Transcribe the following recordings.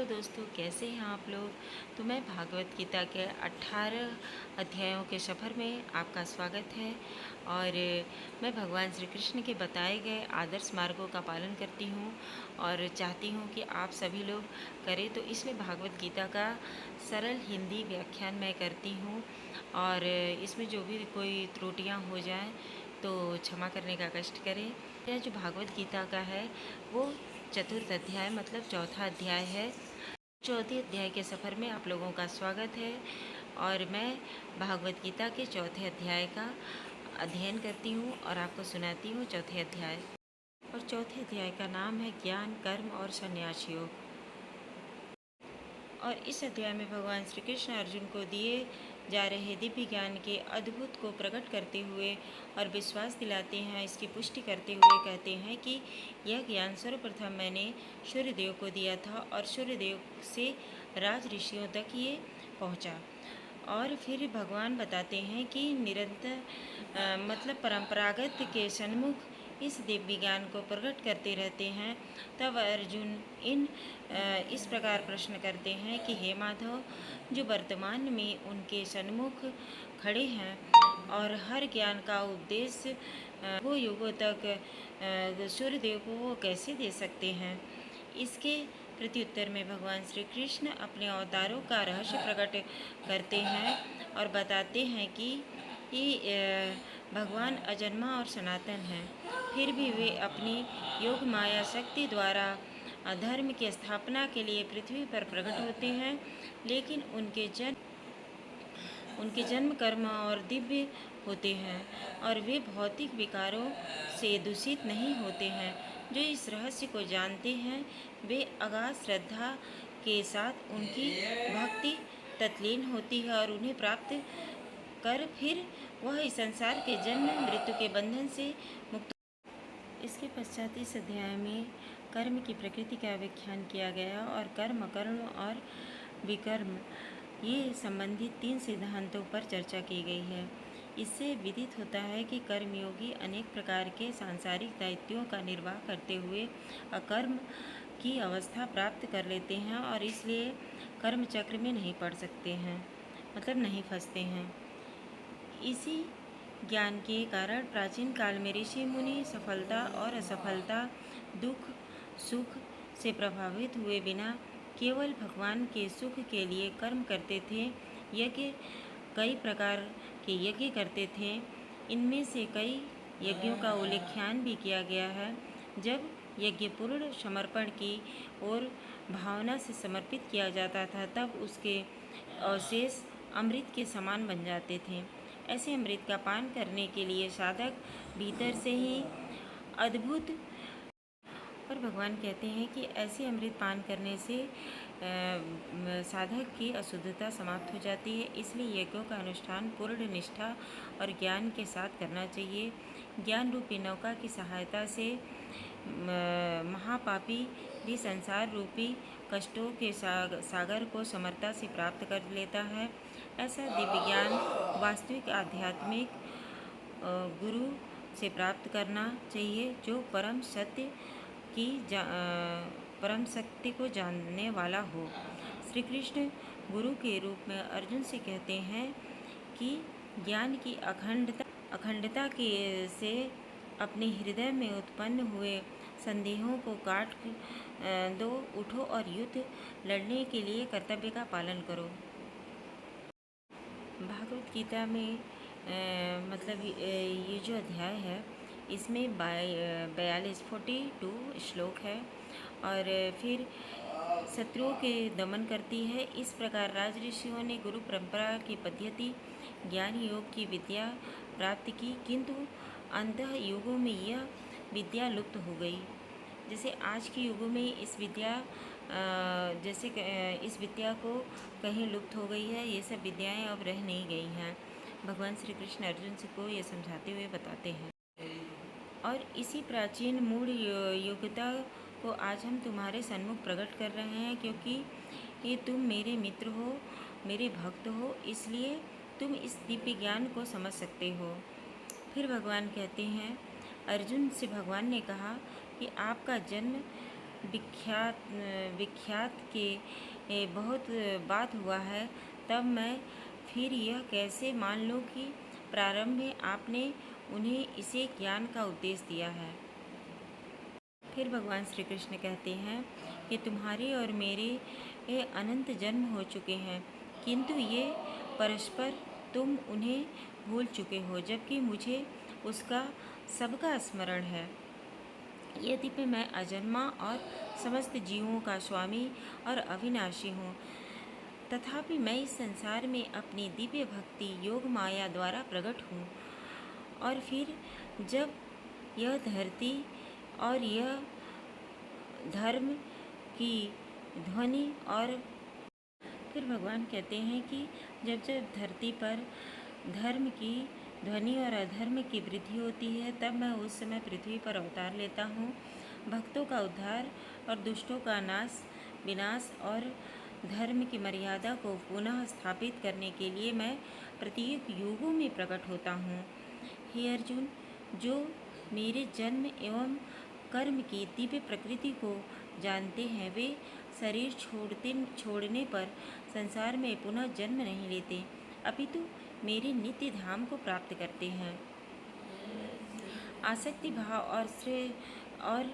Hello दोस्तों, कैसे हैं आप लोग। तो मैं भागवत गीता के 18 अध्यायों के सफ़र में आपका स्वागत है। और मैं भगवान श्री कृष्ण के बताए गए आदर्श मार्गों का पालन करती हूँ और चाहती हूँ कि आप सभी लोग करें। तो इसलिए भागवत गीता का सरल हिंदी व्याख्यान मैं करती हूँ और इसमें जो भी कोई त्रुटियाँ हो जाएं तो क्षमा करने का कष्ट करें। यह जो भागवत गीता का है वो चतुर्थ अध्याय मतलब चौथा अध्याय है। चौथे अध्याय के सफ़र में आप लोगों का स्वागत है और मैं भागवत गीता के चौथे अध्याय का अध्ययन करती हूँ और आपको सुनाती हूँ चौथे अध्याय। और चौथे अध्याय का नाम है ज्ञान, कर्म और संन्यास योग। और इस अध्याय में भगवान श्री कृष्ण अर्जुन को दिए जा रहे दिव्य ज्ञान के अद्भुत को प्रकट करते हुए और विश्वास दिलाते हैं, इसकी पुष्टि करते हुए कहते हैं कि यह ज्ञान सर्वप्रथम मैंने सूर्यदेव को दिया था और सूर्यदेव से राज ऋषियों तक ये पहुंचा। और फिर भगवान बताते हैं कि निरंतर मतलब परंपरागत के सन्मुख इस दिव्य ज्ञान को प्रकट करते रहते हैं। तब अर्जुन इस प्रकार प्रश्न करते हैं कि हे माधव, जो वर्तमान में उनके सन्मुख खड़े हैं और हर ज्ञान का उपदेश वो युगों तक सूर्यदेव को वो कैसे दे सकते हैं। इसके प्रत्युत्तर में भगवान श्री कृष्ण अपने अवतारों का रहस्य प्रकट करते हैं और बताते हैं कि भगवान अजन्मा और सनातन हैं। फिर भी वे अपनी योग माया शक्ति द्वारा धर्म की स्थापना के लिए पृथ्वी पर प्रकट होते हैं, लेकिन उनके जन्म कर्म और दिव्य होते हैं और वे भौतिक विकारों से दूषित नहीं होते हैं। जो इस रहस्य को जानते हैं वे अगाध श्रद्धा के साथ उनकी भक्ति तत्लीन होती है और उन्हें प्राप्त कर फिर वह इस संसार के जन्म मृत्यु के बंधन से मुक्त। इसके पश्चात इस अध्याय में कर्म की प्रकृति का व्याख्यान किया गया और कर्म, अकर्म और विकर्म ये संबंधित 3 सिद्धांतों पर चर्चा की गई है। इससे विदित होता है कि कर्मयोगी अनेक प्रकार के सांसारिक दायित्वों का निर्वाह करते हुए अकर्म की अवस्था प्राप्त कर लेते हैं और इसलिए कर्म चक्र में नहीं पड़ सकते हैं, मतलब नहीं फंसते हैं। इसी ज्ञान के कारण प्राचीन काल में ऋषि मुनि सफलता और असफलता, दुख सुख से प्रभावित हुए बिना केवल भगवान के सुख के लिए कर्म करते थे। यज्ञ कई प्रकार के यज्ञ करते थे। इनमें से कई यज्ञों का उल्लेख्यान भी किया गया है। जब यज्ञ पूर्ण समर्पण की और भावना से समर्पित किया जाता था तब उसके अवशेष अमृत के समान बन जाते थे। ऐसे अमृत का पान करने के लिए साधक भीतर से ही अद्भुत। और भगवान कहते हैं कि ऐसे अमृत पान करने से साधक की अशुद्धता समाप्त हो जाती है। इसलिए यज्ञों का अनुष्ठान पूर्ण निष्ठा और ज्ञान के साथ करना चाहिए। ज्ञान रूपी नौका की सहायता से महापापी भी संसार रूपी कष्टों के सागर को समर्था से प्राप्त कर लेता है। ऐसा दिव्य ज्ञान वास्तविक आध्यात्मिक गुरु से प्राप्त करना चाहिए जो परम सत्य को जानने वाला हो। श्री कृष्ण गुरु के रूप में अर्जुन से कहते हैं कि ज्ञान की अखंडता के से अपने हृदय में उत्पन्न हुए संदेहों को काट दो, उठो और युद्ध लड़ने के लिए कर्तव्य का पालन करो। भागवत गीता में मतलब ये जो अध्याय है इसमें 42 श्लोक है और फिर शत्रुओं के दमन करती है। इस प्रकार राज ऋषियों ने गुरु परंपरा की पद्धति ज्ञान योग की विद्या प्राप्त की, किंतु अंतः युगों में यह विद्या लुप्त हो गई। जैसे आज के युगों में इस विद्या को कहीं लुप्त हो गई है। ये सब विद्याएं अब रह नहीं गई हैं। भगवान श्री कृष्ण अर्जुन को ये समझाते हुए बताते हैं। और इसी प्राचीन मूढ़ योग्यता को आज हम तुम्हारे सन्मुख प्रकट कर रहे हैं, क्योंकि ये तुम मेरे मित्र हो, मेरे भक्त हो, इसलिए तुम इस दिव्य ज्ञान को समझ सकते हो। फिर भगवान कहते हैं, अर्जुन से भगवान ने कहा कि आपका जन्म विख्यात के बहुत बात हुआ है, तब मैं फिर यह कैसे मान लूँ कि प्रारंभ में आपने उन्हें इसे ज्ञान का उपदेश दिया है। फिर भगवान श्री कृष्ण कहते हैं कि तुम्हारे और मेरे अनंत जन्म हो चुके हैं, किंतु ये परस्पर तुम उन्हें भूल चुके हो, जबकि मुझे उसका सबका स्मरण है। यद्यपि मैं अजन्मा और समस्त जीवों का स्वामी और अविनाशी हूँ, तथापि मैं इस संसार में अपनी दिव्य भक्ति योग माया द्वारा प्रकट हूँ। और फिर जब यह धरती और यह धर्म की ध्वनि और फिर भगवान कहते हैं कि जब जब धरती पर धर्म की ध्वनि और अधर्म की वृद्धि होती है, तब मैं उस समय पृथ्वी पर अवतार लेता हूँ। भक्तों का उद्धार और दुष्टों का विनाश और धर्म की मर्यादा को पुनः स्थापित करने के लिए मैं प्रत्येक युगों में प्रकट होता हूँ। हे अर्जुन, जो मेरे जन्म एवं कर्म की दिव्य प्रकृति को जानते हैं, वे शरीर छोड़ने पर संसार में पुनः जन्म नहीं लेते, अपितु मेरे नित्य धाम को प्राप्त करते हैं। आसक्ति भाव और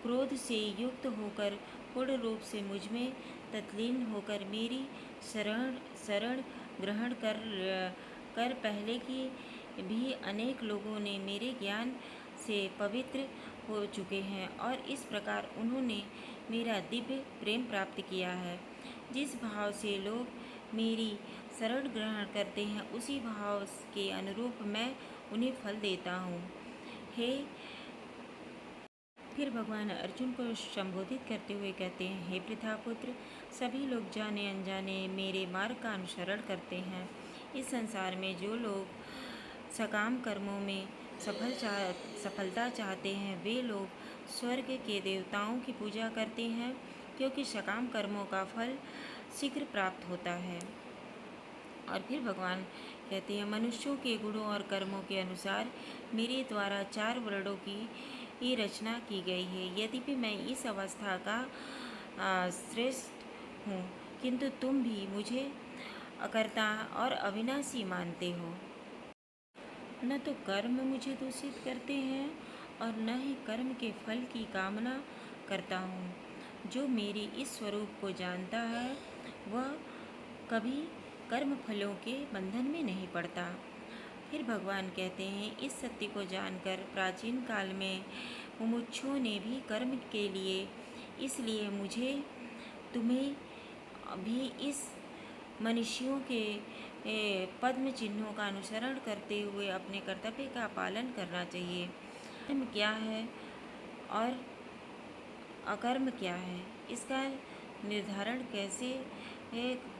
क्रोध से युक्त होकर पूर्ण रूप से मुझ में तल्लीन होकर मेरी शरण ग्रहण कर पहले की भी अनेक लोगों ने मेरे ज्ञान से पवित्र हो चुके हैं और इस प्रकार उन्होंने मेरा दिव्य प्रेम प्राप्त किया है। जिस भाव से लोग मेरी शरण ग्रहण करते हैं, उसी भाव के अनुरूप मैं उन्हें फल देता हूँ। फिर भगवान अर्जुन को संबोधित करते हुए कहते हैं, हे पृथापुत्र, सभी लोग जाने अनजाने मेरे मार्ग का अनुसरण करते हैं। इस संसार में जो लोग सकाम कर्मों में सफलता चाहते हैं, वे लोग स्वर्ग के देवताओं की पूजा करते हैं, क्योंकि सकाम कर्मों का फल शीघ्र प्राप्त होता है। और फिर भगवान कहते हैं, मनुष्यों के गुणों और कर्मों के अनुसार मेरे द्वारा 4 वर्णों की रचना की गई है। यद्यपि मैं इस अवस्था का श्रेष्ठ हूँ, किंतु तुम भी मुझे अकर्ता और अविनाशी मानते हो। न तो कर्म मुझे दूषित करते हैं और न ही कर्म के फल की कामना करता हूँ। जो मेरे इस स्वरूप को जानता है, वह कभी कर्म फलों के बंधन में नहीं पड़ता। फिर भगवान कहते हैं, इस सत्य को जानकर प्राचीन काल में मुमुक्षुओं ने भी कर्म के लिए, इसलिए मुझे तुम्हें भी इस मनुष्यों के पद्म चिन्हों का अनुसरण करते हुए अपने कर्तव्य का पालन करना चाहिए। कर्म क्या है और अकर्म क्या है, इसका निर्धारण कैसे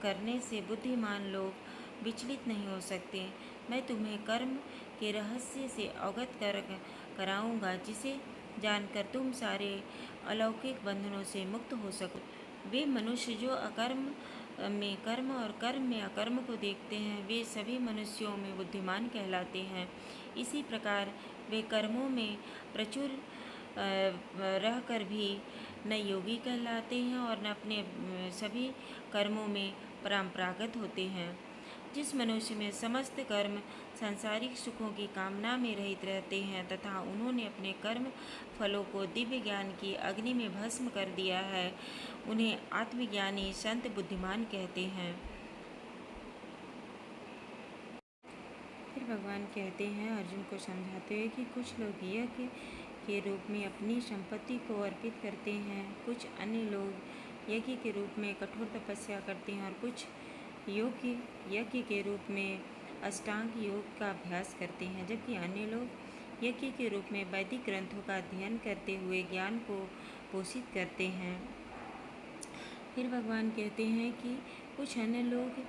करने से बुद्धिमान लोग विचलित नहीं हो सकते। मैं तुम्हें कर्म के रहस्य से अवगत कराऊंगा, जिसे जानकर तुम सारे अलौकिक बंधनों से मुक्त हो सको। वे मनुष्य जो अकर्म में कर्म और कर्म में अकर्म को देखते हैं, वे सभी मनुष्यों में बुद्धिमान कहलाते हैं। इसी प्रकार वे कर्मों में प्रचुर रहकर भी न योगी कहलाते हैं और न अपने सभी कर्मों में परम्परागत होते हैं। जिस मनुष्य में समस्त कर्म सांसारिक सुखों की कामना में रहित रहते हैं तथा उन्होंने अपने कर्म फलों को दिव्य ज्ञान की अग्नि में भस्म कर दिया है, उन्हें आत्मज्ञानी संत बुद्धिमान कहते हैं। फिर भगवान कहते हैं अर्जुन को समझाते हुए कि कुछ लोग यज्ञ के रूप में अपनी संपत्ति को अर्पित करते हैं, कुछ अन्य लोग यज्ञ के रूप में कठोर तपस्या करते हैं और कुछ यज्ञ के रूप में अष्टांग योग का अभ्यास करते हैं, जबकि अन्य लोग यज्ञ के रूप में वैदिक ग्रंथों का अध्ययन करते हुए ज्ञान को पोषित करते हैं। फिर भगवान कहते हैं कि कुछ अन्य लोग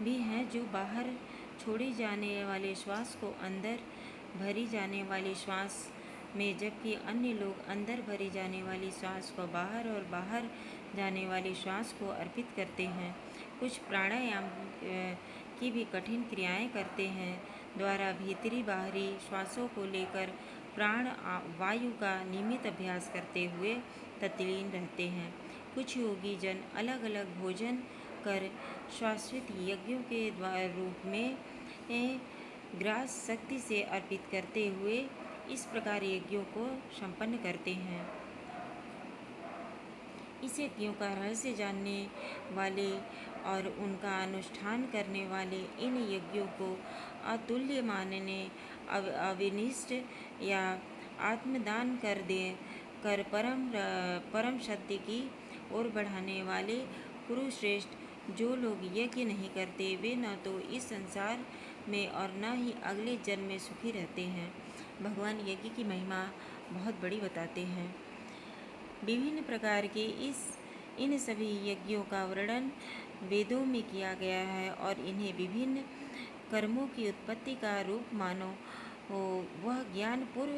भी हैं जो बाहर छोड़े जाने वाले श्वास को अंदर भरी जाने वाली श्वास में, जबकि अन्य लोग अंदर भरी जाने वाली श्वास को बाहर और बाहर जाने वाली श्वास को अर्पित करते हैं। कुछ प्राणायाम की भी कठिन क्रियाएं करते हैं, द्वारा भीतरी बाहरी श्वासों को लेकर प्राण वायु का नियमित अभ्यास करते हुए तत्लीन रहते हैं। कुछ योगी जन अलग अलग भोजन कर शाश्वत यज्ञों के द्वार रूप में ग्रास शक्ति से अर्पित करते हुए इस प्रकार यज्ञों को संपन्न करते हैं। इस यज्ञों का रहस्य जानने वाले और उनका अनुष्ठान करने वाले इन यज्ञों को अतुल्य मानने, अविनिष्ट या आत्मदान कर परम सत्य की ओर बढ़ाने वाले कुरुश्रेष्ठ जो लोग यज्ञ नहीं करते वे न तो इस संसार में और न ही अगले जन्म में सुखी रहते हैं। भगवान यज्ञ की महिमा बहुत बड़ी बताते हैं। विभिन्न प्रकार के इन सभी यज्ञों का वर्णन वेदों में किया गया है और इन्हें विभिन्न कर्मों की उत्पत्ति का रूप मानो वह ज्ञान पूर्व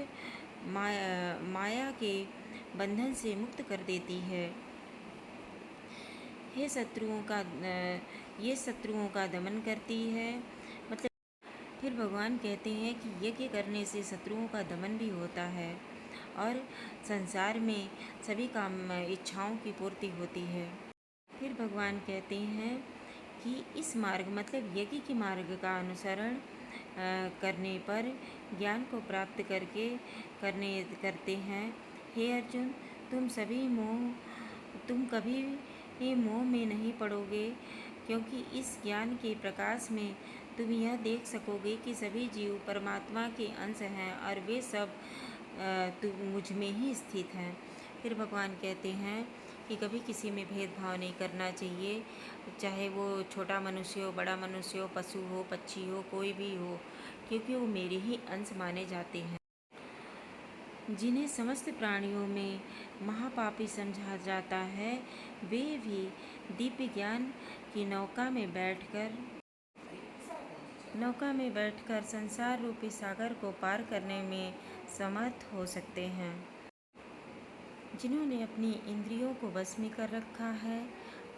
माया के बंधन से मुक्त कर देती है। ये शत्रुओं का दमन करती है। मतलब फिर भगवान कहते हैं कि यज्ञ करने से शत्रुओं का दमन भी होता है और संसार में सभी काम इच्छाओं की पूर्ति होती है। फिर भगवान कहते हैं कि इस मार्ग मतलब यज्ञ के मार्ग का अनुसरण करने पर ज्ञान को प्राप्त करते हैं। हे अर्जुन, तुम कभी भी मोह में नहीं पड़ोगे, क्योंकि इस ज्ञान के प्रकाश में तुम यह देख सकोगे कि सभी जीव परमात्मा के अंश हैं और वे सब मुझ में ही स्थित हैं। फिर भगवान कहते हैं कि कभी किसी में भेदभाव नहीं करना चाहिए, चाहे वो छोटा मनुष्य हो, बड़ा मनुष्य हो, पशु हो, पक्षी हो, कोई भी हो, क्योंकि वो मेरे ही अंश माने जाते हैं। जिन्हें समस्त प्राणियों में महापापी समझा जाता है वे भी दिव्य ज्ञान की नौका में बैठकर संसार रूपी सागर को पार करने में समर्थ हो सकते हैं। जिन्होंने अपनी इंद्रियों को वश में कर रखा है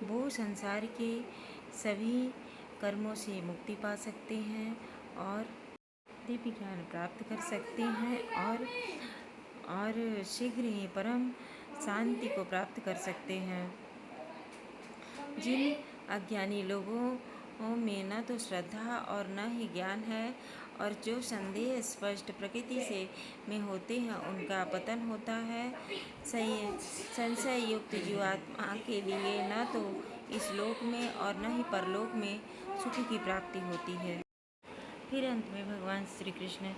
वो संसार के सभी कर्मों से मुक्ति पा सकते हैं और दिव्य ज्ञान प्राप्त कर सकते हैं और शीघ्र ही परम शांति को प्राप्त कर सकते हैं। जिन अज्ञानी लोगों में न तो श्रद्धा और न ही ज्ञान है और जो संदेह स्पष्ट प्रकृति से में होते हैं उनका पतन होता है। संशय युक्त जीवात्मा के लिए न तो इस लोक में और न ही परलोक में सुख की प्राप्ति होती है। फिर अंत में भगवान श्री कृष्ण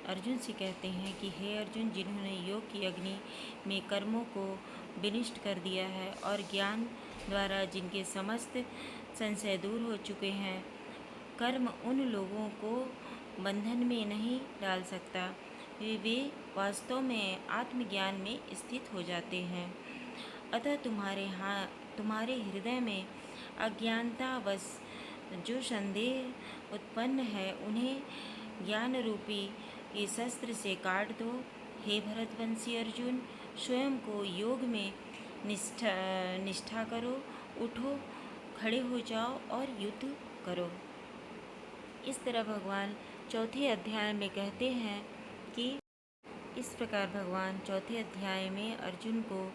अर्जुन से कहते हैं कि हे अर्जुन, जिन्होंने योग की अग्नि में कर्मों को विनिष्ट कर दिया है और ज्ञान द्वारा जिनके समस्त संशय दूर हो चुके हैं, कर्म उन लोगों को बंधन में नहीं डाल सकता। वे वास्तव में आत्मज्ञान में स्थित हो जाते हैं। अतः तुम्हारे हृदय में अज्ञानतावश जो संदेह उत्पन्न है उन्हें ज्ञान रूपी इस शस्त्र से काट दो। हे भरतवंशी अर्जुन, स्वयं को योग में निष्ठा करो, उठो, खड़े हो जाओ और युद्ध करो। इस तरह भगवान चौथे अध्याय में कहते हैं कि इस प्रकार भगवान चौथे अध्याय में अर्जुन को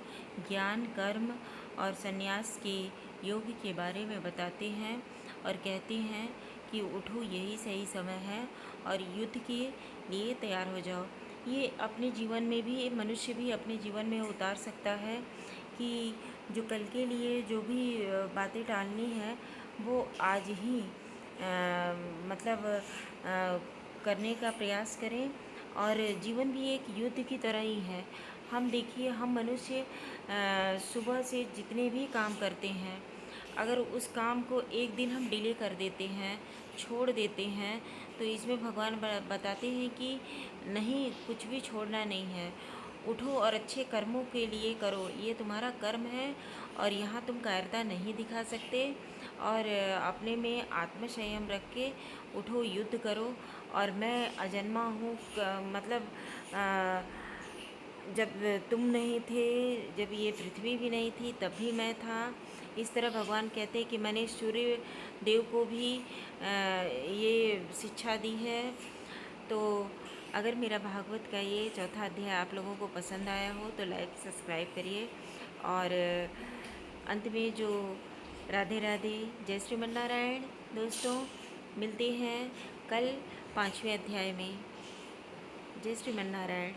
ज्ञान, कर्म और संन्यास के योग के बारे में बताते हैं और कहते हैं कि उठो, यही सही समय है और युद्ध के लिए तैयार हो जाओ। ये अपने जीवन में भी मनुष्य भी अपने जीवन में उतार सकता है कि जो कल के लिए जो भी बातें टालनी है वो आज ही करने का प्रयास करें। और जीवन भी एक युद्ध की तरह ही है। हम देखिए, हम मनुष्य सुबह से जितने भी काम करते हैं, अगर उस काम को एक दिन हम डिले कर देते हैं, छोड़ देते हैं, तो इसमें भगवान बताते हैं कि नहीं, कुछ भी छोड़ना नहीं है। उठो और अच्छे कर्मों के लिए करो, ये तुम्हारा कर्म है और यहाँ तुम कायरता नहीं दिखा सकते। और अपने में आत्मसंयम रख के उठो, युद्ध करो। और मैं अजन्मा हूँ, मतलब जब तुम नहीं थे, जब ये पृथ्वी भी नहीं थी, तब भी मैं था। इस तरह भगवान कहते हैं कि मैंने सूर्य देव को भी ये शिक्षा दी है। तो अगर मेरा भागवत का ये चौथा अध्याय आप लोगों को पसंद आया हो तो लाइक सब्सक्राइब करिए और अंत में जो राधे राधे, जय श्रीमन नारायण। दोस्तों, मिलते हैं कल 5वें अध्याय में। जय श्रीमन नारायण।